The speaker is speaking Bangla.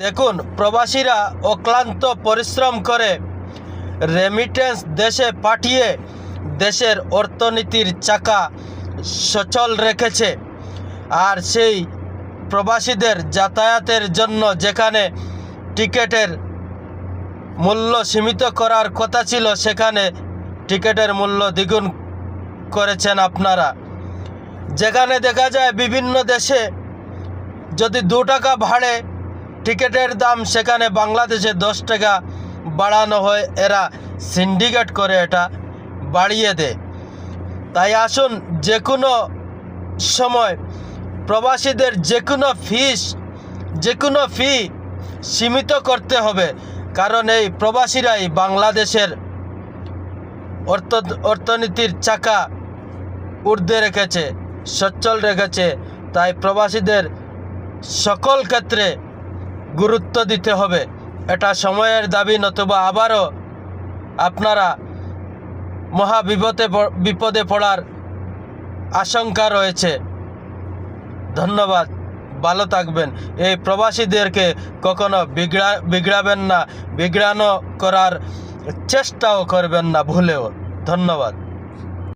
দেখুন, প্রবাসীরা অক্লান্ত পরিশ্রম করে রেমিটেন্স দেশে পাঠিয়ে দেশের অর্থনীতির চাকা সচল রেখেছে। আর সেই প্রবাসীদের যাতায়াতের জন্য যেখানে টিকিটের মূল্য সীমিত করার কথা ছিল, সেখানে টিকিটের মূল্য দ্বিগুণ করেছেন আপনারা। যেখানে দেখা যায় বিভিন্ন দেশে যদি 2 টাকা ভাড়ে টিকিটের দাম, সেখানে বাংলাদেশে 10 টাকা বাড়ানো হয়। এরা সিন্ডিকেট করে এটা বাড়িয়ে দেয়। তাই আসুন, যে কোনো সময় প্রবাসীদের যে কোনো ফি সীমিত করতে হবে, কারণ এই প্রবাসীরাই বাংলাদেশের অর্থনীতির চাকা ঊর্ধ্বে রেখেছে, সচ্ছল রেখেছে। তাই প্রবাসীদের সকল ক্ষেত্রে গুরুত্ব দিতে হবে। এটা সময়ের দাবি, নতুবা আবারও আপনারা বিপদে পড়ার আশঙ্কা রয়েছে। ধন্যবাদ, ভালো থাকবেন। এই প্রবাসীদেরকে কখনো বিগড়াবেন না, বিগড়ানো করার চেষ্টাও করবেন না ভুলেও। ধন্যবাদ।